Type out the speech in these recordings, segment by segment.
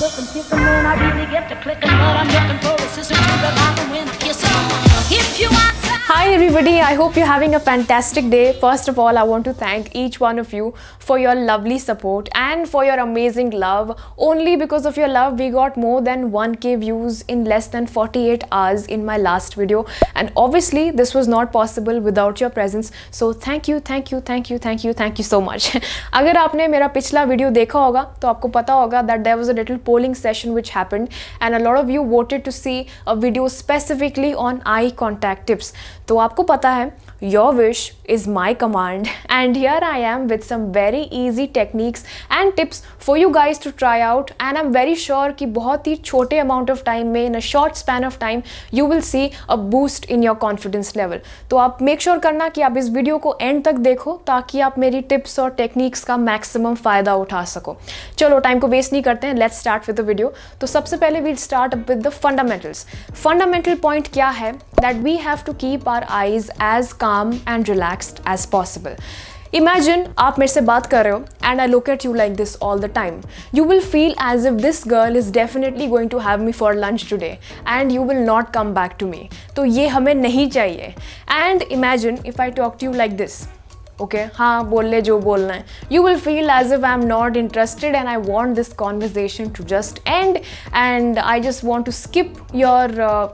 looking pickin' when I really get to clicking, but I'm looking for a sister to revive her when I kiss her. If you outside. Hi everybody, I hope you're having a fantastic day. First of all, I want to thank each one of you for your lovely support and for your amazing love. Only because of your love, we got more than 1k views in less than 48 hours in my last video. And obviously, this was not possible without your presence. So thank you so much. अगर आपने मेरा पिछला video देखा होगा तो आपको पता होगा that there was a little polling session which happened and a lot of you voted to see a video specifically on eye contact tips. तो आपको पता है your wish is my command and here I am with some very easy techniques and tips for you guys to try out and I'm very sure कि बहुत ही छोटे amount of time में in a short span of time you will see a boost in your confidence level. तो आप make sure करना कि आप इस वीडियो को end तक देखो ताकि आप मेरी tips और techniques का maximum फ़ायदा उठा सको. चलो टाइम को वेस्ट नहीं करते हैं, let's start with the video. तो सबसे पहले we'll start with the fundamentals. Fundamental point क्या है that we have to keep our eyes as calm and relaxed as possible. Imagine आप मेरे से बात कर रहे हो and I look at you like this all the time. You will feel as if this girl is definitely going to have me for lunch today and you will not come back to me. तो ये हमें नहीं चाहिए. And imagine if I talk to you like this. Okay, हाँ बोल ले जो बोलना है. You will feel as if I'm not interested and I want this conversation to just end and I just want to skip your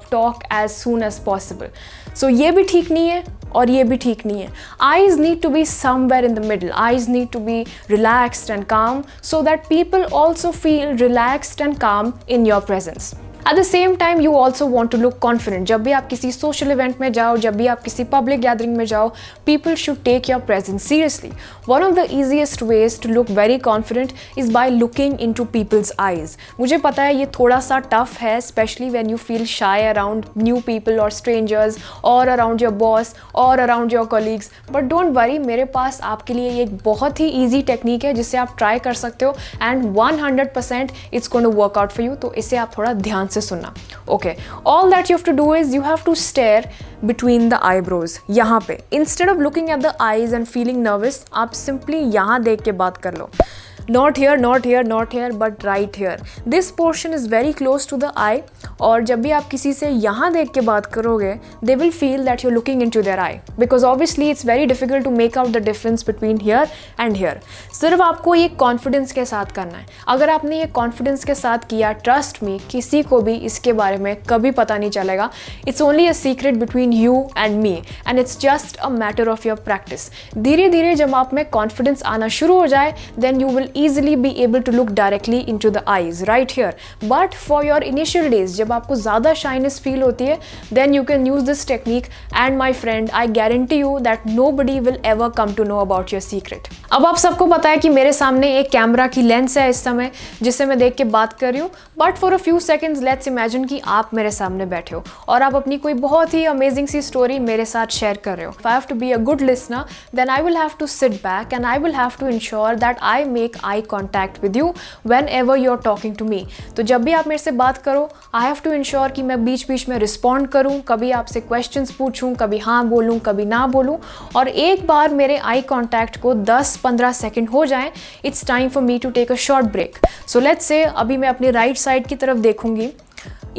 talk as soon as possible. So ये भी ठीक नहीं है और ये भी ठीक नहीं है. Eyes need to be somewhere in the middle. Eyes need to be relaxed and calm so that people also feel relaxed and calm in your presence. At the same time, you also want to look confident. जब भी आप किसी social event में जाओ, जब भी आप किसी public gathering में जाओ, people should take your presence seriously. One of the easiest ways to look very confident is by looking into people's eyes. मुझे पता है ये थोड़ा सा tough है, especially when you feel shy around new people or strangers or around your boss or around your colleagues. But don't worry, मेरे पास आपके लिए ये एक बहुत ही easy technique है जिसे आप try कर सकते हो and 100% it's going to work out for you. तो इसे आप थोड़ा ध्यान से सुनना. Okay, all that you have to do is you have to stare between the eyebrows. यहाँ पे instead of looking at the eyes and feeling nervous, आप simply यहाँ देख के बात कर लो. Not here, not here, not here, but right here. This portion is very close to the eye. और जब भी आप किसी से यहाँ देख के बात करोगे, they will feel that you're looking into their eye. Because obviously it's very difficult to make out the difference between here and here. सिर्फ आपको ये confidence के साथ करना है. अगर आपने ये confidence के साथ किया, trust me, किसी को भी इसके बारे में कभी पता नहीं चलेगा. It's only a secret between you and me, and it's just a matter of your practice. धीरे धीरे जब आप में confidence आना शुरू हो जाए, then you will easily be able to look directly into the eyes right here. But for your initial days, जब आपको ज़्यादा shyness feel होती है, then you can use this technique and my friend, I guarantee you that nobody will ever come to know about your secret. अब आप सबको पता है कि मेरे सामने एक कैमरा की लेंस है इस समय जिससे मैं देख के बात कर रही हूँ. But for a few seconds, let's imagine कि आप मेरे सामने बैठे हो और आप अपनी कोई बहुत ही amazing सी story मेरे साथ share कर रहे हो. If I have to be a good listener, then I will have to sit back and I will have to ensure that I make eye contact with you whenever you're talking to me. तो जब भी आप मेरे से बात करो, I have to ensure कि मैं बीच बीच में respond करूँ, कभी आपसे questions पूछूँ, कभी हाँ बोलूँ, कभी ना बोलूँ और एक बार मेरे eye contact को 10-15 सेकंड हो जाएं, it's time for me to take a short break. So let's say अभी मैं अपनी right side की तरफ देखूँगी.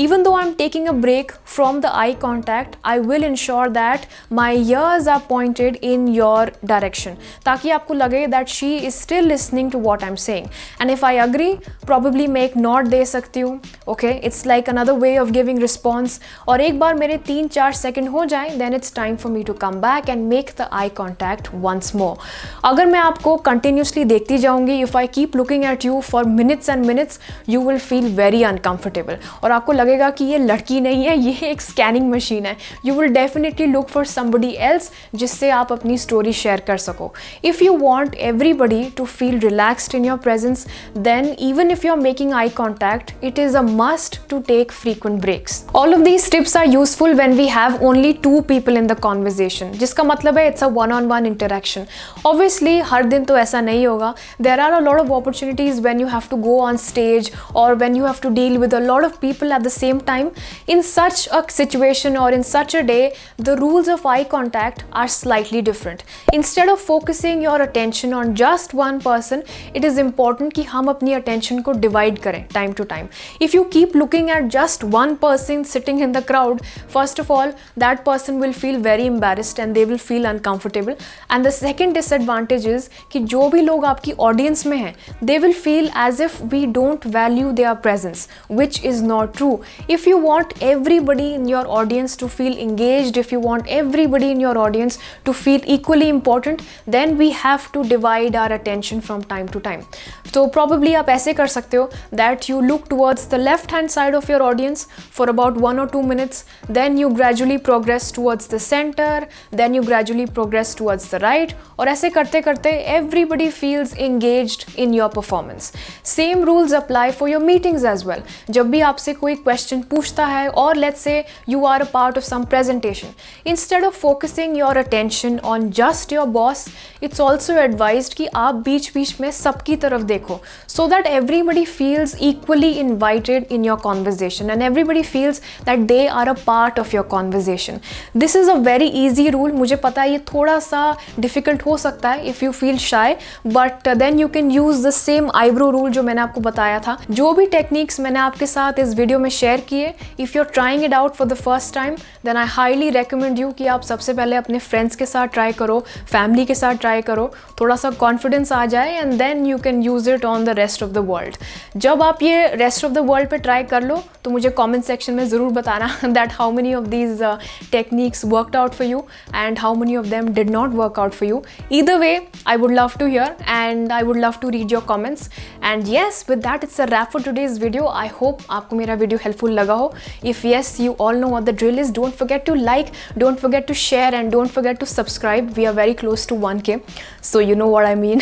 Even though I'm taking a break from the eye contact, I will ensure that my ears are pointed in your direction ताकि आपको लगे that she is still listening to what I'm saying. And if I agree, probably मैं एक nod दे सकती हूँ. Okay, it's like another way of giving response. और एक बार मेरे 3-4 सेकंड हो जाएं, then it's time for me to come back and make the eye contact once more. अगर मैं आपको continuously देखती जाऊँगी, if I keep looking at you for minutes and minutes, you will feel very uncomfortable. और आपको लगेगा कि ये लड़की नहीं है, ये एक स्कैनिंग मशीन है. You will definitely look for somebody else जिससे आप अपनी स्टोरी शेयर कर सको. If you want everybody to feel relaxed in your presence, then even if you're making eye contact, it is a must to take frequent breaks. All of these tips are useful when we have only two people in the conversation, जिसका मतलब है it's a one-on-one interaction. Obviously हर दिन तो ऐसा नहीं होगा. There are a lot of opportunities when you have to go on stage or when you have to deal with a lot of people at the same time. In such a situation or in such a day, the rules of eye contact are slightly different. Instead of focusing your attention on just one person, it is important कि हम अपनी attention को divide करें time to time. If you keep looking at just one person sitting in the crowd, first of all, that person will feel very embarrassed and they will feel uncomfortable. And the second disadvantage is कि जो भी लोग आपकी audience में हैं, they will feel as if we don't value their presence, which is not true. If you want everybody in your audience to feel engaged, if you want everybody in your audience to feel equally important, then we have to divide our attention from time to time. So probably आप ऐसे कर सकते हो that you look towards the left hand side of your audience for about 1 or 2 minutes, then you gradually progress towards the center, then you gradually progress towards the right, और ऐसे करते करते everybody feels engaged in your performance. Same rules apply for your meetings as well. जब भी आपसे कोई question पूछता है और let's say you are a part of some presentation, instead of focusing your attention on just your boss, it's also advised कि आप बीच बीच में सबकी तरफ देखो so that everybody feels equally invited in your conversation and everybody feels that they are a part of your conversation. This is a very easy rule. मुझे पता है ये थोड़ा सा difficult हो सकता है if you feel shy, but then you can use the same eyebrow rule जो मैंने आपको बताया था. जो भी techniques मैंने आपके साथ इस वीडियो में share किए, if you're trying it out for the first time, then I highly recommend you कि आप सबसे पहले अपने friends के साथ try करो, family के साथ try करो, थोड़ा सा confidence आ जाए and then you can use it on the rest of the world. जब आप ये rest of the world पे try कर लो तो मुझे comment section में ज़रूर बताना that how many of these techniques worked out for you and how many of them did not work out for you. Either way, I would love to hear and I would love to read your comments. And yes, with that it's a wrap for today's video. I hope आपको मेरा video helpful लगा हो. If yes, you all know what the drill is. Don't forget to like, don't forget to share and don't forget to subscribe. We are very close to 1K, so you know what I mean.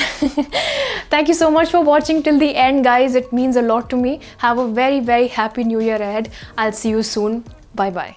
Thank you so much for watching till the end, guys. It means a lot to me. Have a very, very happy new year ahead. I'll see you soon. Bye bye.